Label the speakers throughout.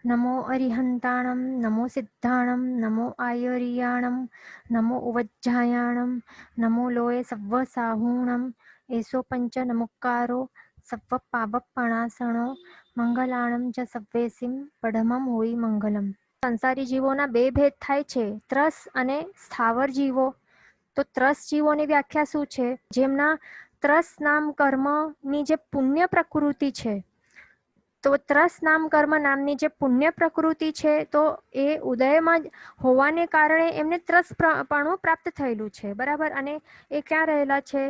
Speaker 1: नमो अरिहन्ताणं नमो सिद्धाणं नमो आयुर्याणं नमो उवज्झायाणं नमो लोये सव्वसाहूणं एसो पंच नमुक्कारो सव्व पावपणासणो મંગલાણમ ચ સવ્વેસિમ પડમમ હોય મંગલમ. સંસારી જીવોના બે ભેદ થાય છે, ત્રસ અને સ્થાવર જીવો. તો ત્રસ જીવોની વ્યાખ્યા શું છે? જેમના ત્રસ નામ કર્મની જે પુણ્ય પ્રકૃતિ છે, તો ત્રસ નામ કર્મ નામની જે પુણ્ય પ્રકૃતિ છે, તો એ ઉદયમાં હોવાને કારણે એમને ત્રસપણું પ્રાપ્ત થયેલું છે, બરાબર. અને એ ક્યાં રહેલા છે?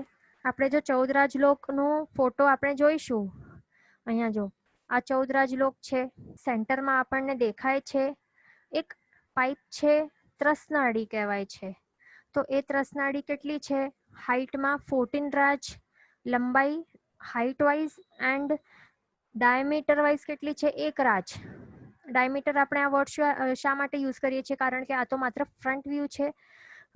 Speaker 1: આપણે જો 14 રાજલોકનો ફોટો આપણે જોઈશું, અહીંયા જો આ 14 રાજલોક છે, સેન્ટરમાં આપણને દેખાય છે એક પાઇપ છે, ત્રસનાળી કહેવાય છે. તો એ ત્રસનાળી કેટલી છે? હાઇટમાં 14 રાજ, લંબાઈ height wise and diameter wise કેટલી છે? 1 રાજ. ડાયામીટર આપણે આ વર્ડ શા માટે યુઝ કરીએ છીએ? કારણ કે આ તો માત્ર ફ્રન્ટ વ્યૂ છે.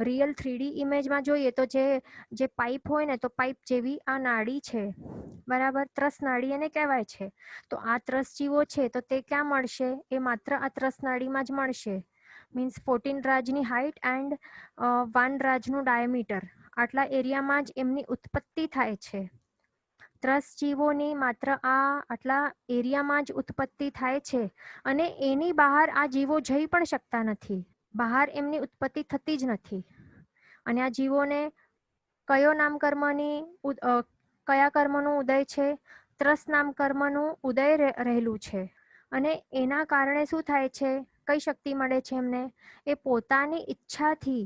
Speaker 1: રિયલ 3D ઇમેજમાં જોઈએ તો જે પાઇપ હોય ને, તો પાઇપ જેવી આ નાળી છે, બરાબર. ત્રસ નાળી એને કહેવાય છે. તો આ ત્રસ જીવો છે, તો તે ક્યાં મળશે? એ માત્ર આ ત્રસ નાળીમાં જ મળશે. Means 14 Raj height and 1 રાજનું diameter, આટલા એરિયામાં જ એમની ઉત્પત્તિ થાય છે. ત્રસ જીવોની માત્ર આટલા એરિયામાં જ ઉત્પત્તિ થાય છે, અને એની બહાર આ જીવો જઈ પણ શકતા નથી. બહાર એમની ઉત્પત્તિ થતી જ નથી. અને આ જીવોને કયો નામ કર્મની કયા કર્મનું ઉદય છે? ત્રસ નામ કર્મનું ઉદય રહેલું છે. અને એના કારણે શું થાય છે? કઈ શક્તિ મળે છે એમને? એ પોતાની ઈચ્છાથી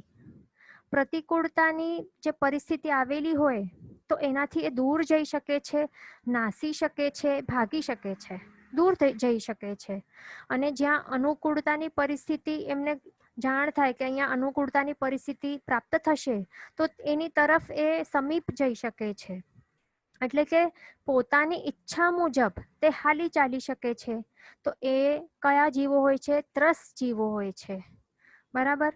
Speaker 1: પ્રતિકૂળતાની જે પરિસ્થિતિ આવેલી હોય, તો એનાથી એ દૂર જઈ શકે છે, નાસી શકે છે, ભાગી શકે છે, દૂર જઈ શકે છે. અને જ્યાં અનુકૂળતાની પરિસ્થિતિ એમને જાણ થાય કે અહીંયા અનુકૂળતાની પરિસ્થિતિ પ્રાપ્ત થશે, તો એની તરફ એ સમીપ જઈ શકે છે. એટલે કે પોતાની ઈચ્છા મુજબ તે હાલી ચાલી શકે છે. તો એ કયા જીવો હોય છે? ત્રસ જીવો હોય છે, બરાબર.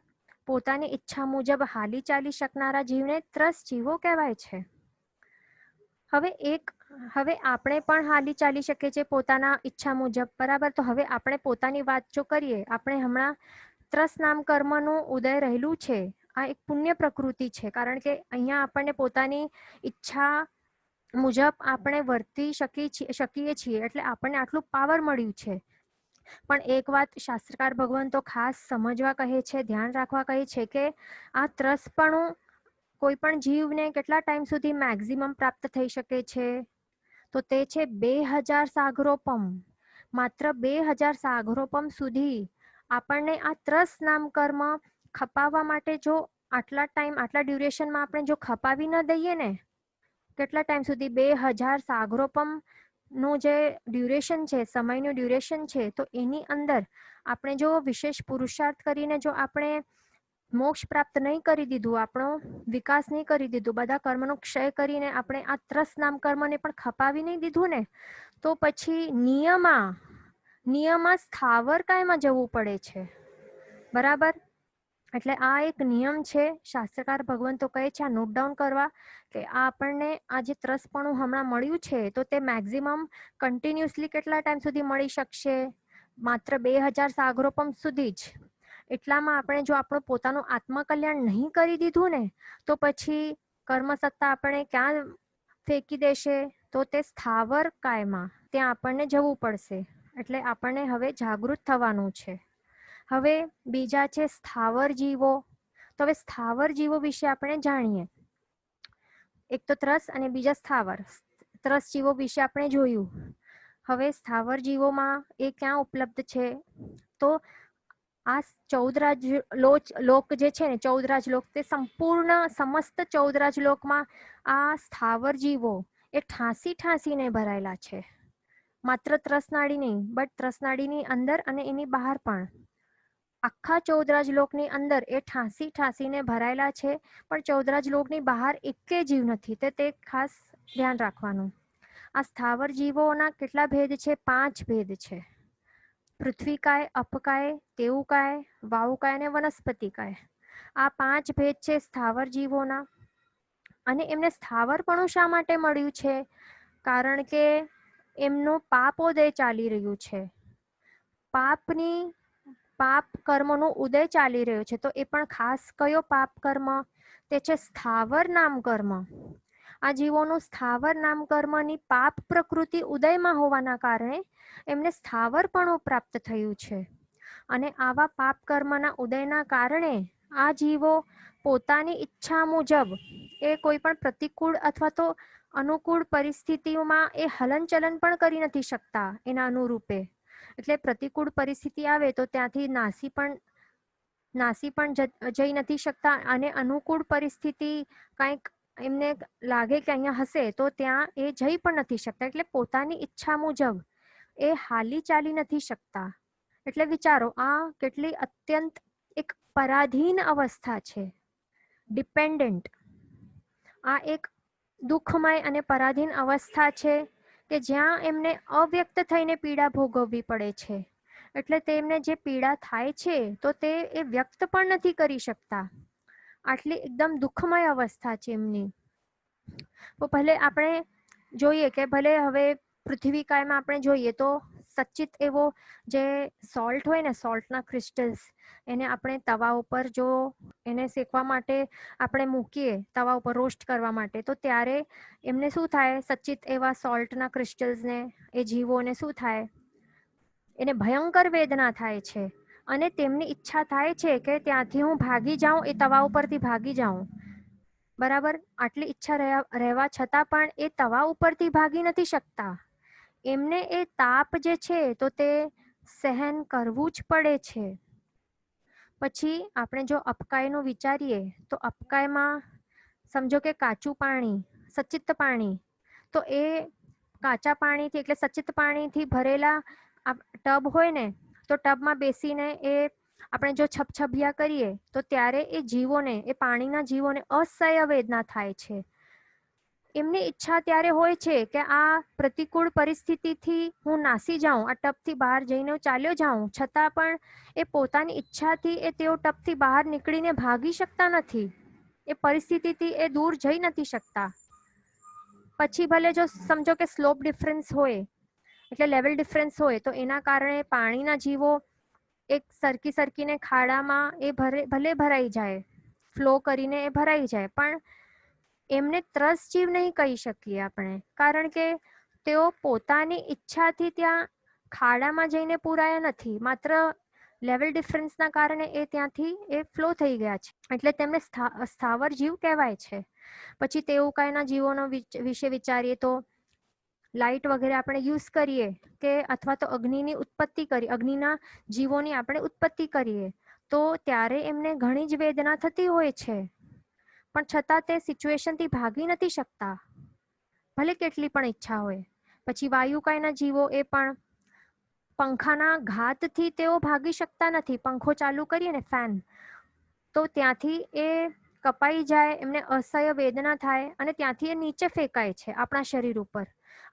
Speaker 1: પોતાની ઈચ્છા મુજબ હાલી ચાલી શકનારા જીવને ત્રસ જીવો કહેવાય છે. હવે આપણે પણ હાલી ચાલી શકીએ છીએ પોતાના ઈચ્છા મુજબ, બરાબર. તો હવે આપણે પોતાની વાત જો કરીએ, આપણે હમણાં ત્રસ નામ કર્મનું ઉદય રહેલું છે. આ એક પુણ્ય પ્રકૃતિ છે, કારણ કે અહીંયા આપણને પોતાની ઈચ્છા મુજબ આપણે વર્તી શકીએ છીએ, એટલે આપણને આટલું પાવર મળ્યું છે. પણ એક વાત શાસ્ત્રકાર ભગવાન તો ખાસ સમજવા કહે છે, ધ્યાન રાખવા કહે છે, કે આ ત્રસપણું કોઈ પણ જીવને કેટલા ટાઈમ સુધી મેક્સિમમ પ્રાપ્ત થઈ શકે છે? તો તે છે 2000 સાગરોપમ. માત્ર 2000 સાગરોપમ સુધી આપણને આ ત્રસ નામ કર્મ ખપાવવા માટે, જો આટલા ટાઈમ આટલા ડ્યુરેશનમાં આપણે જો ખપાવી ન દઈએ ને, કેટલા ટાઈમ સુધી? 2000 સાગરોપમ નું જે ડ્યુરેશન છે, સમયનું ડ્યુરેશન છે, તો એની અંદર આપણે જો વિશેષ પુરુષાર્થ કરીને જો આપણે મોક્ષ પ્રાપ્ત નહીં કરી દીધું, આપણો વિકાસ નહીં કરી દીધું, બધા કર્મનો ક્ષય કરીને આપણે આ ત્રસ નામ કર્મને પણ ખપાવી નહીં દીધું ને, તો પછી નિયમમાં સ્થાવર કાયમાં જવું પડે છે, બરાબર. એટલે આ એક નિયમ છે. શાસ્ત્રકાર ભગવાન તો કહે છે આ નોટ ડાઉન કરવા, કે આ આપણને આ જે ત્રસપણું હમણાં મળ્યું છે, તો તે મેક્સિમમ કન્ટિન્યુઅસલી કેટલા ટાઈમ સુધી મળી શકશે? માત્ર 2000 સાગરોપમ સુધી જ. એટલામાં આપણે જો આપણું પોતાનું આત્મકલ્યાણ નહીં કરી દીધું ને, તો પછી કર્મસત્તા આપણે ક્યાં ફેંકી દેશે? તો તે સ્થાવર કાયમાં ત્યાં આપણને જવું પડશે. એટલે આપણને હવે જાગૃત થવાનું છે. હવે બીજા છે સ્થાવર જીવો. તો હવે સ્થાવર જીવો વિશે આપણે જાણીએ. એક તો ત્રસ અને બીજા સ્થાવર. ત્રસ જીવો વિશે આપણે જોયું. હવે સ્થાવર જીવોમાં એ ક્યાં ઉપલબ્ધ છે? તો આ 14 લોક જે છે ને, 14 રાજલોક, તે સંપૂર્ણ સમસ્ત 14 રાજલોકમાં આ સ્થાવર જીવો એ ઠાંસીને ભરાયેલા છે. માત્ર ત્રસનાળી નહીં, બટ ત્રસનાળીની અંદર અને એની બહાર પણ આખા 14 રાજલોકની અંદર એ ઠાંસીને ભરાયેલા છે. પણ 14 રાજલોકની બહાર એકે જીવ નથી. તે ખાસ ધ્યાન રાખવાનું. આ સ્થાવર જીવોના કેટલા ભેદ છે? 5 ભેદ છે. પૃથ્વીકાય, અપકાય, તેવુકાય, વાવુકાય અને વનસ્પતિકાય. આ 5 ભેદ છે સ્થાવર જીવોના. અને એમને સ્થાવરપણું શા માટે મળ્યું છે? કારણ કે એમનું પાપોદય ચાલી રહ્યું છે. પાપ કર્મનો ઉદય ચાલી રહ્યો છે. તો એ પણ ખાસ કયો પાપ કર્મ? તે છે સ્થાવર નામ કર્મ. આ જીવોનું સ્થાવર નામ કર્મની પાપ પ્રકૃતિ ઉદયમાં હોવાના કારણે એમને સ્થાવરપણું પ્રાપ્ત થયું છે. અને આવા પાપ કર્મના ઉદયના કારણે આ જીવો પોતાની ઈચ્છા મુજબ એ કોઈ પણ પ્રતિકૂળ અથવા તો અનુકૂળ પરિસ્થિતિઓમાં એ હલનચલન પણ કરી નથી શકતા એના અનુરૂપે. એટલે પ્રતિકૂળ પરિસ્થિતિ આવે તો ત્યાંથી નાસી પણ જઈ નથી શકતા, અને અનુકૂળ પરિસ્થિતિ કંઈક એમને લાગે કે અહીંયા હશે તો ત્યાં એ જઈ પણ નથી શકતા. એટલે પોતાની ઈચ્છા મુજબ એ હાલી ચાલી નથી શકતા. એટલે વિચારો, આ કેટલી અત્યંત એક પરાધીન અવસ્થા છે, ડિપેન્ડન્ટ. આ એક દુઃખમય અને પરાધીન અવસ્થા છે કે જ્યાં એમને અવ્યક્ત થઈને પીડા ભોગવવી પડે છે. એટલે તેમને જે પીડા થાય છે તો તે એ વ્યક્ત પણ નથી કરી શકતા. આટલી એકદમ દુઃખમય અવસ્થા છે એમની. તો ભલે આપણે જોઈએ કે ભલે હવે પૃથ્વી કાયમાં આપણે જોઈએ તો સચિત એવો જે સોલ્ટ હોય ને, સોલ્ટના ક્રિસ્ટલ્સ, એને આપણે તવા ઉપર જો એને શેકવા માટે આપણે મૂકીએ, તવા ઉપર રોસ્ટ કરવા માટે, તો ત્યારે એમને શું થાય? સચિત એવા સોલ્ટના ક્રિસ્ટલ્સને, એ જીવોને શું થાય? એને ભયંકર વેદના થાય છે. અને તેમની ઈચ્છા થાય છે કે ત્યાંથી હું ભાગી જાઉં, એ તવા ઉપરથી ભાગી જાઉં. બરાબર? આટલી ઈચ્છા રહેવા છતાં પણ એ તવા ઉપરથી ભાગી નથી શકતા. એમને એ તાપ જે છે તો તે સહન કરવું જ પડે છે. પછી આપણે જો અપકાયનું વિચારીએ તો અપકાયમાં સમજો કે કાચું પાણી, સચિત પાણી, તો એ કાચા પાણીથી એટલે સચિત પાણીથી ભરેલા ટબ હોય ને, તો ટબમાં બેસીને એ આપણે જો છપછપિયા કરીએ તો ત્યારે એ જીવોને, એ પાણીના જીવોને અસહ્ય વેદના થાય છે. એમની ઈચ્છા ત્યારે હોય છે કે આ પ્રતિકૂળ પરિસ્થિતિથી હું નાસી જાઉં, આ ટબથી બહાર જઈને ચાલ્યો જાઉં, છતાં પણ એ પોતાની ઈચ્છાથી એ તેઓ ટબથી બહાર નીકળીને ભાગી શકતા નથી. એ પરિસ્થિતિથી એ દૂર જઈ નથી શકતા. પછી ભલે જો સમજો કે સ્લોપ ડિફરન્સ હોય, એટલે લેવલ ડિફરન્સ હોય, તો એના કારણે પાણીના જીવો એક સરકીને ખાડામાં એ ભલે ભરાઈ જાય, ફ્લો કરીને એ ભરાઈ જાય, પણ એમને ત્રસજીવ નહીં કહી શકીએ આપણે, કારણ કે તેઓ પોતાની ઈચ્છાથી ત્યાં ખાડામાં જઈને પૂરાયા નથી. માત્ર લેવલ ડિફરન્સના કારણે એ ત્યાંથી એ ફ્લો થઈ ગયા છે. એટલે તેમને સ્થાવર જીવ કહેવાય છે. પછી તેવુંકાયના જીવોનો વિશે વિચારીએ તો લાઇટ વગેરે આપણે યુઝ કરીએ કે અથવા તો અગ્નિની ઉત્પત્તિ કરી, અગ્નિના જીવોની આપણે ઉત્પત્તિ કરીએ, તો ત્યારે એમને ઘણી જ વેદના થતી હોય છે. પણ છતાં તે સિચ્યુએશનથી ભાગી નથી શકતા, ભલે કેટલી પણ ઈચ્છા હોય. પછી વાયુકાયના જીવો, એ પણ પંખાના ઘાતથી તેઓ ભાગી શકતા નથી. પંખો ચાલુ કરીએ ને, ફેન, તો ત્યાંથી એ કપાઈ જાય, એમને અસહ્ય વેદના થાય અને ત્યાંથી એ નીચે ફેંકાય છે આપણા શરીર ઉપર,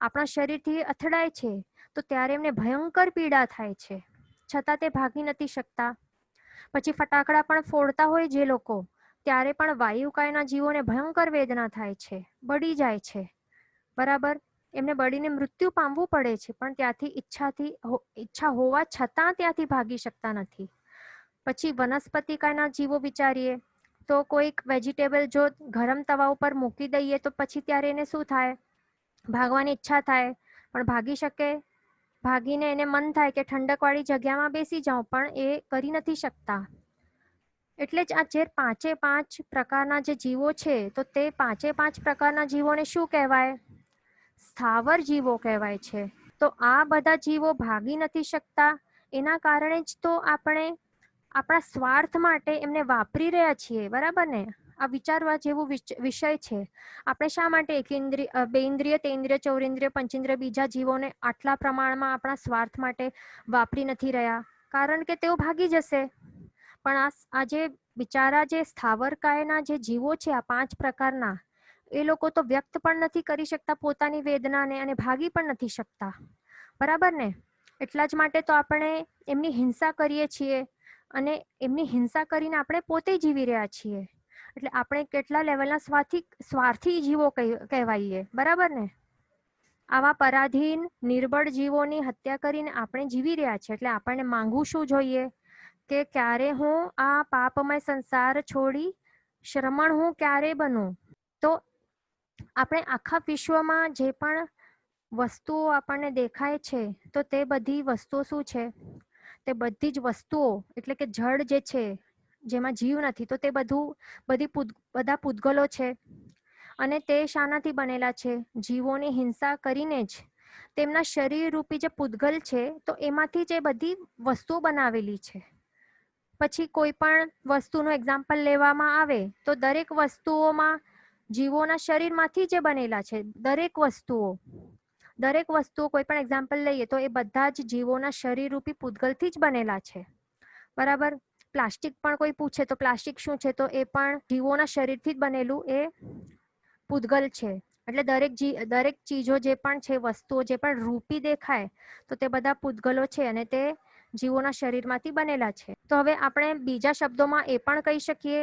Speaker 1: આપણા શરીરથી અથડાય છે, તો ત્યારે એમને ભયંકર પીડા થાય છે, છતાં તે ભાગી નથી શકતા. પછી ફટાકડા પણ ફોડતા હોય જે લોકો, ત્યારે પણ વાયુકાયના જીવોને ભયંકર વેદના થાય છે, બળી જાય છે. બરાબર? એમને બળીને મૃત્યુ પામવું પડે છે, પણ ત્યાંથી ઈચ્છા હોવા છતાં ત્યાંથી ભાગી શકતા નથી. પછી વનસ્પતિકાયના જીવો વિચારીએ તો કોઈક વેજીટેબલ જો ગરમ તવા ઉપર મૂકી દઈએ તો પછી ત્યારે એને શું થાય? ભાગવાની ઈચ્છા થાય, પણ ભાગી શકે? ભાગીને એને મન થાય કે ઠંડકવાળી જગ્યામાં બેસી જાઉં, પણ એ કરી નથી શકતા. એટલે જ આ જે 5 પ્રકારના જે જીવો છે, તો તે 5 પ્રકારના જીવોને શું કહેવાય? સ્થાવર જીવો કહેવાય છે. તો આ બધા જીવો ભાગી નથી શકતા, એના કારણે જ તો આપણે આપણા સ્વાર્થ માટે એમને વાપરી રહ્યા છીએ. બરાબર ને? આ વિચારવા જેવો વિષય છે. આપણે શા માટે બેઇન્દ્રિય, તેન્દ્રિય, ચૌરેન્દ્રિય, પંચેન્દ્રિય બીજા જીવોને આટલા પ્રમાણમાં આપણા સ્વાર્થ માટે વાપરી નથી રહ્યા? કારણ કે તેઓ ભાગી જશે. પણ આ જે બિચારા જે સ્થાવરકાયના જે જીવો છે, આ 5 પ્રકારના, એ લોકો તો વ્યક્ત પણ નથી કરી શકતા પોતાની વેદનાને, અને ભાગી પણ નથી શકતા. બરાબર ને? એટલા જ માટે તો આપણે એમની હિંસા કરીએ છીએ, અને એમની હિંસા કરીને આપણે પોતે જીવી રહ્યા છીએ. એટલે આપણે કેટલા લેવલના સ્વાર્થી જીવો કહેવાઈએ. બરાબર ને? આવા પરાધીન નિર્બળ જીવોની હત્યા કરીને આપણે જીવી રહ્યા છે. એટલે આપણને માંગવું શું જોઈએ કે ક્યારે હું આ પાપમય સંસાર છોડી શ્રમણ હું ક્યારે બનું. તો આપણે આખા વિશ્વમાં જે પણ વસ્તુઓ આપણને દેખાય છે તો તે બધી વસ્તુઓ શું છે? તે બધી જ વસ્તુઓ એટલે કે જળ જે છે જેમાં જીવ નથી તો તે બધા પૂતગલો છે. અને તે શાનાથી બનેલા છે? જીવોની હિંસા કરીને જ તેમના શરીર રૂપી જે પૂતગલ છે તો એમાંથી જે બધી વસ્તુઓ બનાવેલી છે. પછી કોઈ પણ વસ્તુનું એક્ઝામ્પલ લેવામાં આવે તો દરેક વસ્તુઓમાં જીવોના શરીરમાંથી જે બનેલા છે. દરેક વસ્તુઓ કોઈ પણ એક્ઝામ્પલ લઈએ તો એ બધા જ જીવોના શરીર રૂપી પૂતગલથી જ બનેલા છે. બરાબર. પ્લાસ્ટિક પણ કોઈ પૂછે તો પ્લાસ્ટિક શું છે? તો એ પણ જીવોના શરીરથી જ બનેલું એ પૂતગલ છે. એટલે દરેક ચીજો જે પણ છે, વસ્તુઓ જે પણ રૂપી દેખાય તો તે બધા પૂતગલો છે અને તે જીવોના શરીરમાંથી બનેલા છે. તો હવે આપણે બીજા શબ્દોમાં એ પણ કહી શકીએ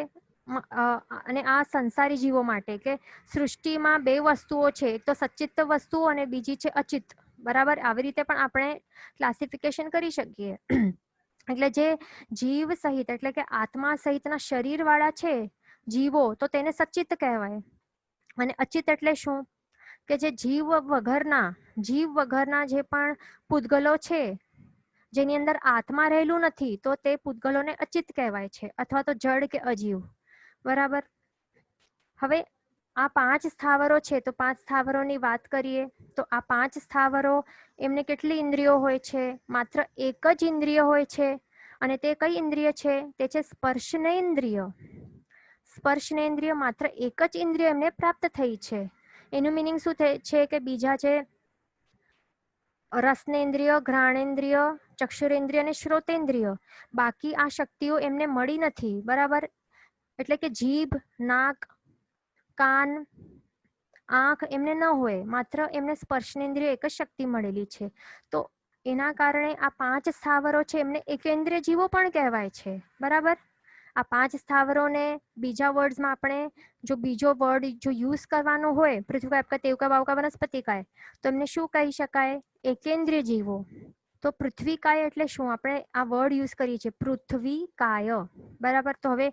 Speaker 1: અને આ સંસારી જીવો માટે કે સૃષ્ટિમાં બે વસ્તુઓ છે, એક તો સચિત્ત વસ્તુઓ અને બીજી છે અચિત્ત. બરાબર. આવી રીતે પણ આપણે ક્લાસિફિકેશન કરી શકીએ. એટલે જે જીવ સહિત એટલે કે આત્મા સહિતના શરીર વાળા છે જીવો તો તેને સચિત્ત કહેવાય. અને અચિત એટલે શું? કે જે જીવ વગરના જે પણ પૂતગલો છે જેની અંદર આત્મા રહેલું નથી તો તે પૂતગલોને અચિત કહેવાય છે અથવા તો જડ કે અજીવ. બરાબર. હવે આ 5 સ્થાવરો છે તો 5 સ્થાવરોની વાત કરીએ તો આ 5 સ્થાવરો એમને કેટલી ઇન્દ્રિયો હોય છે? માત્ર એક જ ઇન્દ્રિય હોય છે. અને તે કઈ ઇન્દ્રિય છે? તે છે સ્પર્શનેન્દ્રિય. સ્પર્શનેન્દ્રિય માત્ર એક જ ઇન્દ્રિય એમને પ્રાપ્ત થઈ છે. એનું મિનિંગ શું છે કે બીજા છે રસનેન્દ્રિય, ઘ્રાણેન્દ્રિય, ચક્ષુરેન્દ્રિય અને શ્રોતેન્દ્રિય. બાકી આ શક્તિઓ એમને મળી નથી. બરાબર. એટલે કે જીભ, નાક, કાન, આંખ એમને ન હોય, માત્ર એમને સ્પર્શનેન્દ્રિય એક જ શક્તિ મળેલી છે. તો એના કારણે આ 5 સ્થાવરો છે એમને એકેન્દ્રિય જીવો પણ કહેવાય છે. બરાબર. આ 5 સ્થાવરોને બીજા વર્ડ્સમાં આપણે જો બીજો વર્ડ જો યુઝ કરવાનો હોય પૃથ્વી આપકા તેવકા બાવકા વનસ્પતિકાય તો એમને શું કહી શકાય? એકેન્દ્રિય જીવો. તો પૃથ્વીકાય એટલે શું? આપણે આ વર્ડ યુઝ કરીએ છીએ પૃથ્વીકાય. બરાબર. તો હવે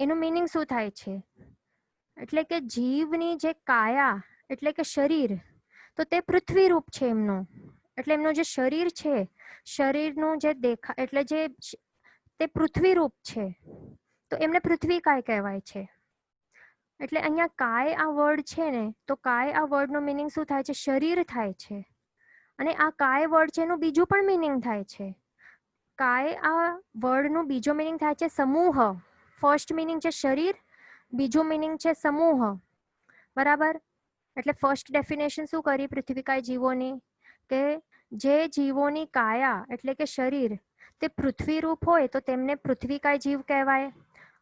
Speaker 1: એનું મિનિંગ શું થાય છે? એટલે કે જીવની જે કાયા એટલે કે શરીર તો તે પૃથ્વી રૂપ છે એમનું. એટલે એમનું જે શરીર છે શરીરનું જે એટલે જે તે પૃથ્વી રૂપ છે તો એમને પૃથ્વીકાય કહેવાય છે. એટલે અહીંયા કાય આ વર્ડ છે ને તો કાય આ વર્ડનો મિનિંગ શું થાય છે? શરીર થાય છે. અને આ કાય વર્ડ છે એનું બીજું પણ મિનિંગ થાય છે. કાય આ વર્ડનું બીજો મિનિંગ થાય છે સમૂહ. ફર્સ્ટ મિનિંગ છે શરીર, બીજું મિનિંગ છે સમૂહ. બરાબર. એટલે ફર્સ્ટ ડેફિનેશન શું કરી પૃથ્વીકાય જીવોની કે જે જીવોની કાયા એટલે કે શરીર તે પૃથ્વી રૂપ હોય તો તેમને પૃથ્વીકાય જીવ કહેવાય.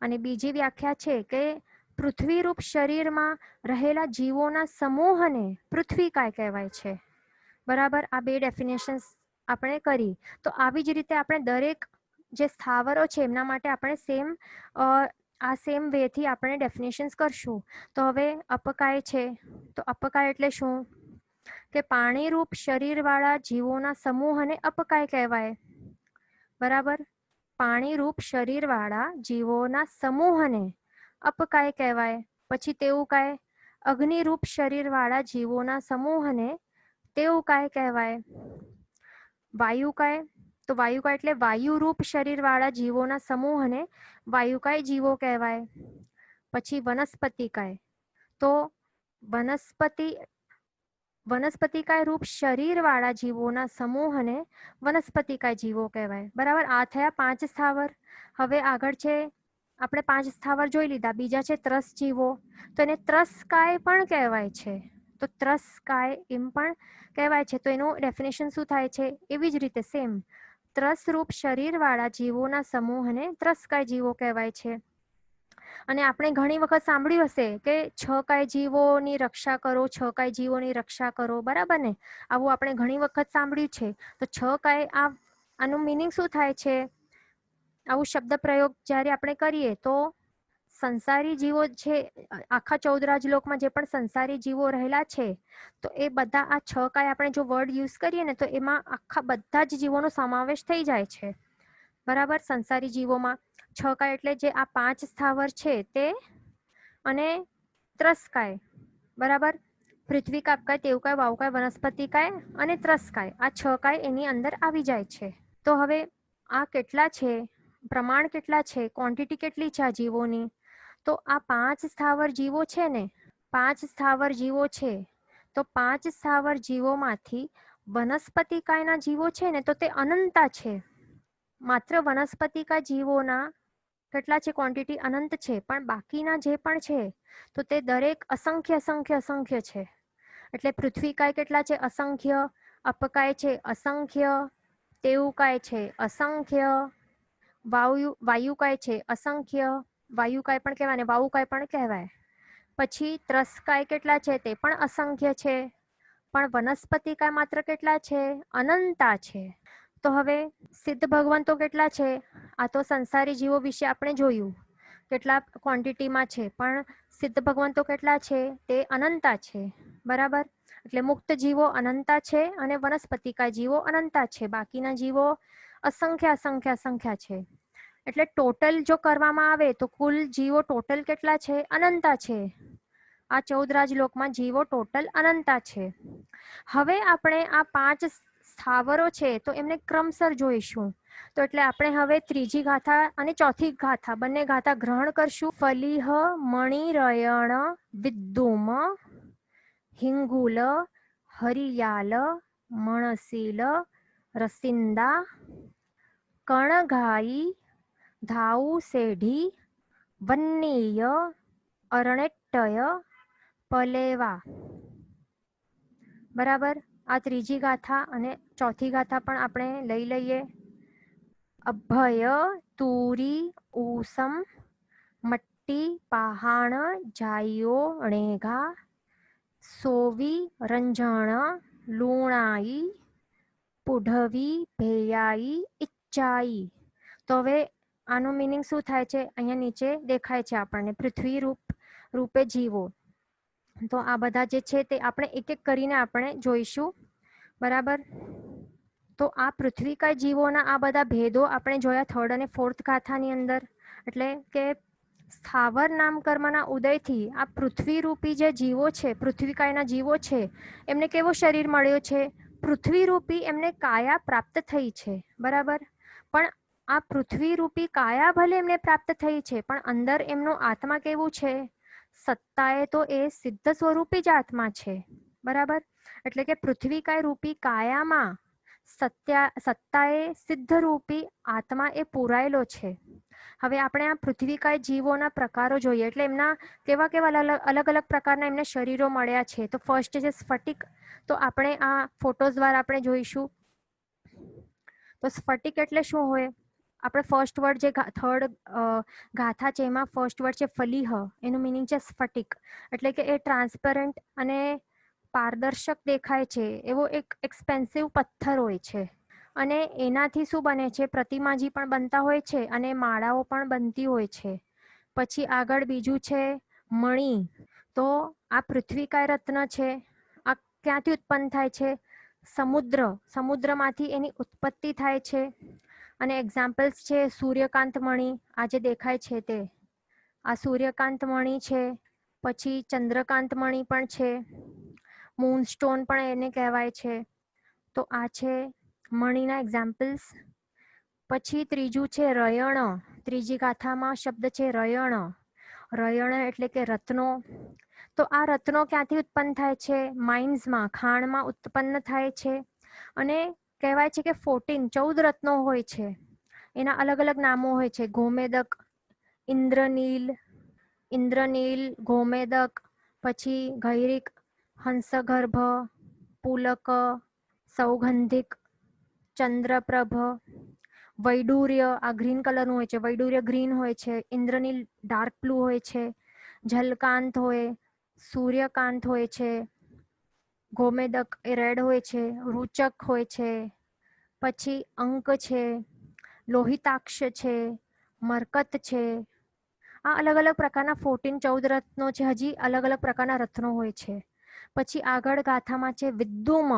Speaker 1: અને બીજી વ્યાખ્યા છે કે પૃથ્વીરૂપ શરીરમાં રહેલા જીવોના સમૂહને પૃથ્વીકાય કહેવાય છે. બરાબર. આ બે ડેફિનેશન્સ આપણે કરી. તો આવી જ રીતે આપણે દરેક જે સ્થાવરો છે એમના માટે આપણે સેમ વેથી આપણે ડેફિનેશન્સ કરશું. તો હવે અપકાય છે તો અપકાય એટલે શું? કે પાણીરૂપ શરીરવાળા જીવોના સમૂહને અપકાય કહેવાય. બરાબર. પાણીરૂપ શરીરવાળા જીવોના સમૂહને અપકાય કહેવાય. પછી તેવું કાય અગ્નિરૂપ શરીરવાળા જીવોના સમૂહને તેવું કાય કહેવાય. વાયુકાય તો વાયુકાય એટલે વાયુરૂપ શરીરવાળા જીવોના સમૂહને વાયુકાય જીવો કહેવાય. પછી વનસ્પતિકાય તો વનસ્પતિકાય રૂપ શરીરવાળા જીવોના સમૂહને વનસ્પતિકાય જીવો કહેવાય. બરાબર. આ થયા 5 સ્થાવર. હવે આગળ છે આપણે 5 સ્થાવર જોઈ લીધા. બીજા છે ત્રસ જીવો તો એને ત્રસકાય પણ કહેવાય છે. તો ત્રસકાય એમ પણ કહેવાય છે. તો એનું ડેફિનેશન શું થાય છે? એવી જ રીતે સેમ ત્રસરૂપ શરીરવાળા જીવોના સમૂહને ત્રસકાય જીવો કહેવાય છે. અને આપણે ઘણી વખત સાંભળ્યું હશે કે 6 કાય જીવોની રક્ષા કરો, 6 કાય જીવોની રક્ષા કરો. બરાબર ને? આવું આપણે ઘણી વખત સાંભળ્યું છે. તો 6 કાય આનું મિનિંગ શું થાય છે? આવું શબ્દ પ્રયોગ જ્યારે આપણે કરીએ તો સંસારી જીવો છે, આખા 14 રાજલોકમાં જે પણ સંસારી જીવો રહેલા છે, તો એ બધા આ 6 કાય આપણે જો વર્ડ યુઝ કરીએ ને, તો એમાં આખા બધા જ જીવોનો સમાવેશ થઈ જાય છે. બરાબર. સંસારી જીવોમાં 6 કાય એટલે જે આ 5 સ્થાવર છે તે, અને ત્રસકાય. બરાબર. પૃથ્વી કાય, તેવકાય, વાવકાય, વનસ્પતિકાય અને ત્રસકાય, આ 6 કાય એની અંદર આવી જાય છે. તો હવે આ કેટલા છે, પ્રમાણ કેટલા છે, ક્વોન્ટિટી કેટલી છે આ જીવોની? તો આ 5 સ્થાવર જીવો છે ને, 5 સ્થાવર જીવો છે, તો 5 સ્થાવર જીવોમાંથી વનસ્પતિકાયના જીવો છે ને, તો તે અનંતા છે. માત્ર વનસ્પતિકા જીવોના કેટલા છે, ક્વોન્ટિટી અનંત છે, પણ બાકીના જે પણ છે તો તે દરેક અસંખ્ય અસંખ્ય અસંખ્ય છે. એટલે પૃથ્વીકાય કેટલા છે? અસંખ્ય. અપકાય છે અસંખ્ય. તેવુકાય છે અસંખ્ય. વાયુકાય છે અસંખ્ય. વાયુકાય પણ કહેવાય ને વાયુકાય પણ કહેવાય. પછી ત્રસકાય કેટલા છે? તે પણ અસંખ્ય છે. પણ વનસ્પતિકાય માત્ર કેટલા છે? અનંતા છે. તો હવે સિદ્ધ ભગવંતો કેટલા છે? આ તો સંસારી જીવો વિશે આપણે જોયું કેટલા ક્વોન્ટિટીમાં છે, પણ સિદ્ધ ભગવંતો કેટલા છે? તે અનંતા છે. બરાબર. એટલે મુક્ત જીવો અનંતા છે અને વનસ્પતિકા જીવો અનંતા છે. બાકીના જીવો અસંખ્ય અસંખ્ય અસંખ્ય છે. એટલે ટોટલ જો કરવામાં આવે તો કુલ જીવો ટોટલ કેટલા છે? અનંતા છે. આ 14 રાજલોકમાં જીવો ટોટલ અનંતા છે. હવે આપણે આ 5 સ્થાવરો છે તો એમને ક્રમસર જોઈશું. તો એટલે આપણે હવે ત્રીજી ગાથા અને ચોથી ગાથા બંને ગાથા ગ્રહણ કરશું. ફલીહ મણિરયણ વિદ્ધુમ હિંગુલ હરિયાલ મણશીલ રસિંદા કણઘાઈ ધાઉસેઢી વન્નીય અરણેટ્ટય પલેવા. બરાબર. આ ત્રીજી ગાથા અને ચોથી ગાથા પણ આપણે લઈ લઈએ. અભય તુરી ઉસમ મટ્ટી પહાણ જાયો ણેઘા સોવી રંજણ લુણાઈ પુઢવી ભેયાઈ ઈચ્છાઈ. તો હવે આનું મિનિંગ શું થાય છે? અહીંયા નીચે દેખાય છે આપણને. પૃથ્વી રૂપે જીવો. તો આ બધા જે છે તે આપણે એક એક કરીને આપણે જોઈશું. બરાબર. તો આ પૃથ્વીકાય જીવોના આ બધા ભેદો આપણે જોયા 3rd અને 4th ગાથાની અંદર. એટલે કે સ્થાવર નામકર્મના ઉદયથી આ પૃથ્વી રૂપી જે જીવો છે, પૃથ્વીકાયના જીવો છે, એમને કેવો શરીર મળ્યો છે? પૃથ્વી રૂપી એમને કાયા પ્રાપ્ત થઈ છે. બરાબર. પણ આ પૃથ્વી રૂપી કાયા ભલે એમને પ્રાપ્ત થઈ છે, પણ અંદર એમનું આત્મા કેવું છે? સત્તાએ તો એ સિદ્ધ સ્વરૂપી જ આત્મા છે. બરાબર. એટલે કે પૃથ્વીકાય રૂપી કાયામાં સત્તાએ સિદ્ધ રૂપી આત્મા એ પુરાયેલો છે. હવે આપણે આ પૃથ્વીકાય જીવોના પ્રકારો જોઈએ. એટલે એમના કેવા કેવા અલગ અલગ પ્રકારના એમને શરીરો મળ્યા છે. તો ફર્સ્ટ છે સ્ફટિક. તો આપણે આ ફોટોઝ દ્વારા આપણે જોઈશું. તો સ્ફટિક એટલે શું હોય? આપણે ફર્સ્ટ વર્ડ જે 3rd ગાથા છે એમાં ફર્સ્ટ વર્ડ છે ફલીહ. એનું મિનિંગ છે સ્ફટિક. એટલે કે એ ટ્રાન્સપરન્ટ અને પારદર્શક દેખાય છે એવો એક એક્સપેન્સિવ પથ્થર હોય છે. અને એનાથી શું બને છે? પ્રતિમાજી પણ બનતા હોય છે અને માળાઓ પણ બનતી હોય છે. પછી આગળ બીજું છે મણિ. તો આ પૃથ્વીકાય રત્ન છે. આ ક્યાંથી ઉત્પન્ન થાય છે? સમુદ્રમાંથી એની ઉત્પત્તિ થાય છે. અને એક્ઝામ્પલ્સ છે સૂર્યકાંત મણિ. આ જે દેખાય છે તે આ સૂર્યકાંત મણિ છે. પછી ચંદ્રકાંત મણિ પણ છે. મૂનસ્ટોન પણ એને કહેવાય છે. તો આ છે મણિના એક્ઝામ્પલ્સ. પછી ત્રીજું છે રયણ. ત્રીજી ગાથામાં શબ્દ છે રયણ. રયણ એટલે કે રત્નો. તો આ રત્નો ક્યાંથી ઉત્પન્ન થાય છે? માઇન્સમાં, ખાણમાં ઉત્પન્ન થાય છે. અને કહેવાય છે કે 14 રત્નો હોય છે. એના અલગ અલગ નામો હોય છે. ગોમેદક, ઇન્દ્રનીલ, ગોમેદક, પછી ગૈરિક, હંસગર્ભ, પુલક, સૌગંધિક, ચંદ્રપ્રભ, વૈડૂર્ય. આ ગ્રીન કલરનું હોય છે. વૈડૂર્ય ગ્રીન હોય છે. ઇન્દ્રનીલ ડાર્ક બ્લુ હોય છે. જલકાંત હોય, સૂર્યકાંત હોય છે. ગોમેદક એ રેડ હોય છે. રૂચક હોય છે. પછી અંક છે, લોહિતાક્ષ છે, મરકત છે, આ અલગ અલગ પ્રકારના 14 રત્નો છે. હજી અલગ અલગ પ્રકારના રત્નો હોય છે. પછી આગળ ગાથામાં છે વિદ્યુમ.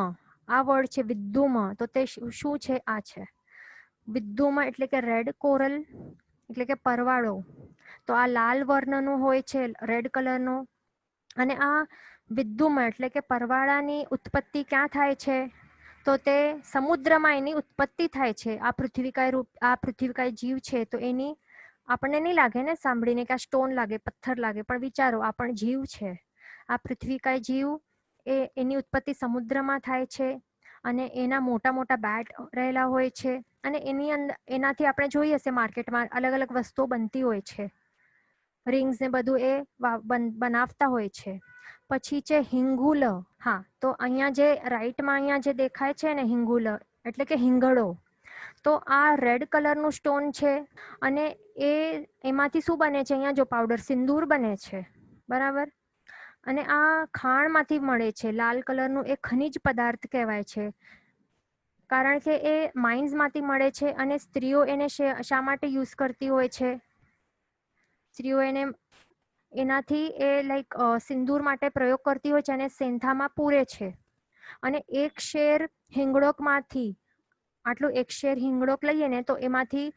Speaker 1: આ વર્ડ છે વિદ્યુમ. તો તે શું છે? આ છે વિદ્યુમ એટલે કે રેડ કોરલ એટલે કે પરવાળો. તો આ લાલ વર્ણનો હોય છે, રેડ કલરનો. અને આ વિદ્યુમ એટલે કે પરવાળાની ઉત્પત્તિ ક્યાં થાય છે? તો તે સમુદ્રમાં એની ઉત્પત્તિ થાય છે. આ પૃથ્વીકાય જીવ છે તો એની આપણને નહીં લાગે ને સાંભળીને કે આ સ્ટોન લાગે, પથ્થર લાગે, પણ વિચારો આ પણ જીવ છે. આ પૃથ્વીકાય જીવ એની ઉત્પત્તિ સમુદ્રમાં થાય છે અને એના મોટા મોટા બેટ રહેલા હોય છે. અને એની અંદર એનાથી આપણે જોઈ હશે માર્કેટમાં અલગ અલગ વસ્તુઓ બનતી હોય છે, રિંગ્સ ને બધું એ બનાવતા હોય છે. પછી છે હિંગુલ. હા, તો અહીંયા જે રાઈટમાં અહીંયા જે દેખાય છે ને હિંગુલ એટલે કે હિંગળો, તો આ રેડ કલરનું સ્ટોન છે. અને એમાંથી શું બને છે? અહીંયા જો પાવડર સિંદૂર બને છે, બરાબર. અને આ ખાણમાંથી મળે છે. લાલ કલરનું એ ખનિજ પદાર્થ કહેવાય છે, કારણ કે એ માઇન્સમાંથી મળે છે. અને સ્ત્રીઓ એને શા માટે યુઝ કરતી હોય છે? સ્ત્રીઓ એનાથી એ લાઈક સિંદૂર માટે પ્રયોગ કરતી હોય છે અને સેંથામાં પૂરે છે. અને એક શેર હિંગળોકમાંથી, આટલું એક શેર હિંગળોક લઈએ ને તો એમાંથી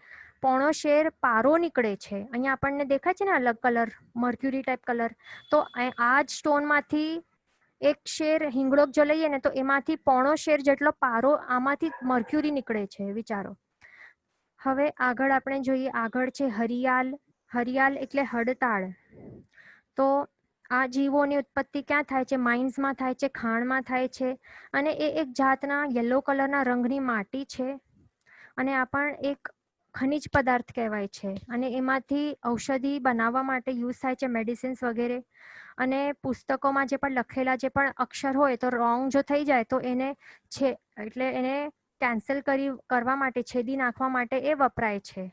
Speaker 1: પોણો શેર પારો નીકળે છે. અહીંયા આપણને દેખાય છે ને અલગ કલર, મર્ક્યુરી ટાઈપ કલર. તો આ જ સ્ટોનમાંથી એક શેર હિંગળોક જો લઈએ ને તો એમાંથી પોણો શેર જેટલો પારો આમાંથી મર્ક્યુરી નીકળે છે, વિચારો. હવે આગળ આપણે જોઈએ, આગળ છે હરિયાલ. હરિયાલ એટલે હડતાળ. તો આ જીવોની ઉત્પત્તિ ક્યાં થાય છે? માઇન્સમાં થાય છે, ખાણમાં થાય છે. અને એ એક જાતના યલો કલરના રંગની માટી છે. અને આ પણ એક ખનિજ પદાર્થ કહેવાય છે. અને એમાંથી ઔષધિ બનાવવા માટે યુઝ થાય છે, મેડિસિન્સ વગેરે. અને પુસ્તકોમાં જે પણ લખેલા જે પણ અક્ષર હોય તો રોંગ જો થઈ જાય તો એને એટલે એને કેન્સલ કરવા માટે, છેદી નાખવા માટે એ વપરાય છે.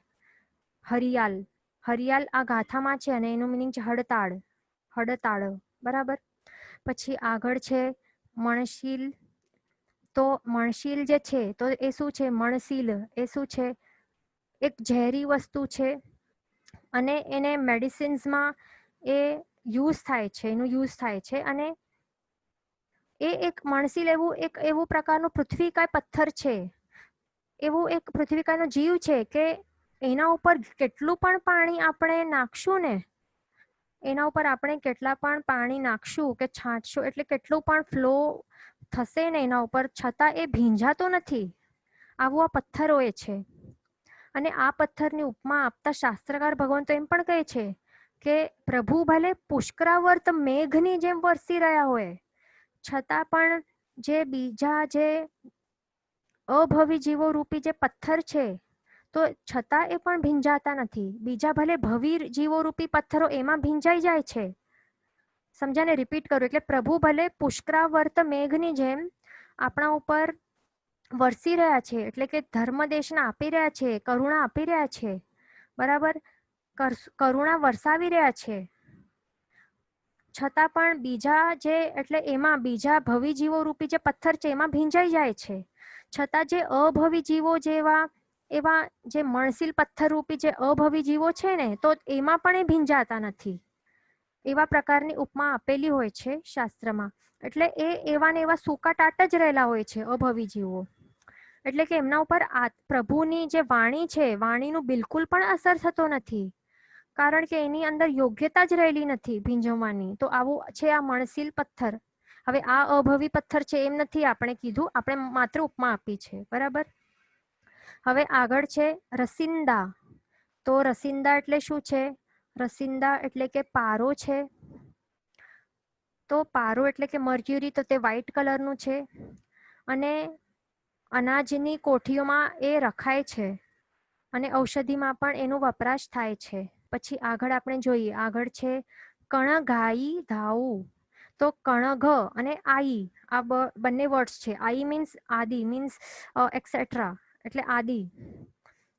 Speaker 1: હરિયાલ. હરિયાલ આ ગાથામાં છે અને એનું મિનિંગ છે હડતાળ. હડતાળ, બરાબર. પછી આગળ છે મણશીલ. તો મણશીલ જે છે તો એ શું છે? મણશીલ એ શું છે? એક ઝેરી વસ્તુ છે. અને એને મેડિસિન્સમાં એ યુઝ થાય છે, એનું યુઝ થાય છે. અને એ એક મણશીલ એવું પ્રકારનું પૃથ્વીકાય પથ્થર છે, એવું એક પૃથ્વીકાયનો જીવ છે કે એના ઉપર કેટલું પણ પાણી આપણે નાખશું ને, એના ઉપર આપણે કેટલા પણ પાણી નાખશું કે છાંટશું, એટલે કેટલું પણ ફ્લો થશે ને એના ઉપર, છતાં એ ભીંજાતો નથી. આવું આ પથ્થર હોય છે. અને આ પથ્થરની ઉપમા આપતા શાસ્ત્રકાર ભગવાન તો એમ પણ કહે છે કે પ્રભુ ભલે પુષ્કરાવર્ત મેઘની જેમ વરસી રહ્યા હોય, છતાં પણ જે બીજા જે અભવી જીવો રૂપી જે પથ્થર છે તો છતાં એ પણ ભીંજાતા નથી. બીજા ભલે ભવી જીવો રૂપી પથ્થરો એમાં ભીંજાઈ જાય છે. સમજાને? રિપીટ કરું. એટલે પ્રભુ ભલે પુષ્કરાવર્ત મેઘની જેમ આપણા ઉપર વરસી રહ્યા છે, એટલે કે ધર્મ દેશના આપી રહ્યા છે, કરુણા આપી રહ્યા છે, બરાબર. કરુણા વરસાવી રહ્યા છે, છતાં પણ બીજા જે એટલે એમાં બીજા ભવી જીવો રૂપી જે પથ્થર છે એમાં ભીંજાઈ જાય છે. છતાં જે અભવી જીવો જેવા એવા જે મણસીલ પથ્થર રૂપી જે અભવી જીવો છે ને તો એમાં પણ એ ભીંજાતા નથી. એવા પ્રકારની ઉપમા આપેલી હોય છે શાસ્ત્રમાં. એટલે એ એવા ને એવા સૂકા ટાટ જ રહેલા હોય છે અભવી જીવો. એટલે કે એમના ઉપર પ્રભુની જે વાણી છે, વાણીનું બિલકુલ પણ અસર થતો નથી, કારણ કે એની અંદર યોગ્યતા જ રહેલી નથી ભીંજવવાની. તો આવું છે આ મણસીલ પથ્થર. હવે આ અભવી પથ્થર છે એમ નથી આપણે કીધું, આપણે માત્ર ઉપમા આપી છે, બરાબર. હવે આગળ છે રસિંદા. તો રસિંદા એટલે શું છે? રસિંદા એટલે કે પારો છે. તો પારો એટલે કે મર્ક્યુરી, તો તે વ્હાઇટ કલરનું છે. અને અનાજની કોઠીઓમાં એ રખાય છે અને ઔષધિમાં પણ એનો વપરાશ થાય છે. પછી આગળ આપણે જોઈએ, આગળ છે કણઘાઈ ધાઉ. તો કણઘ અને આઈ આ બંને વર્ડ્સ છે. આઈ મીન્સ આદિ, મીન્સ એક્સેટ્રા એટલે આદિ.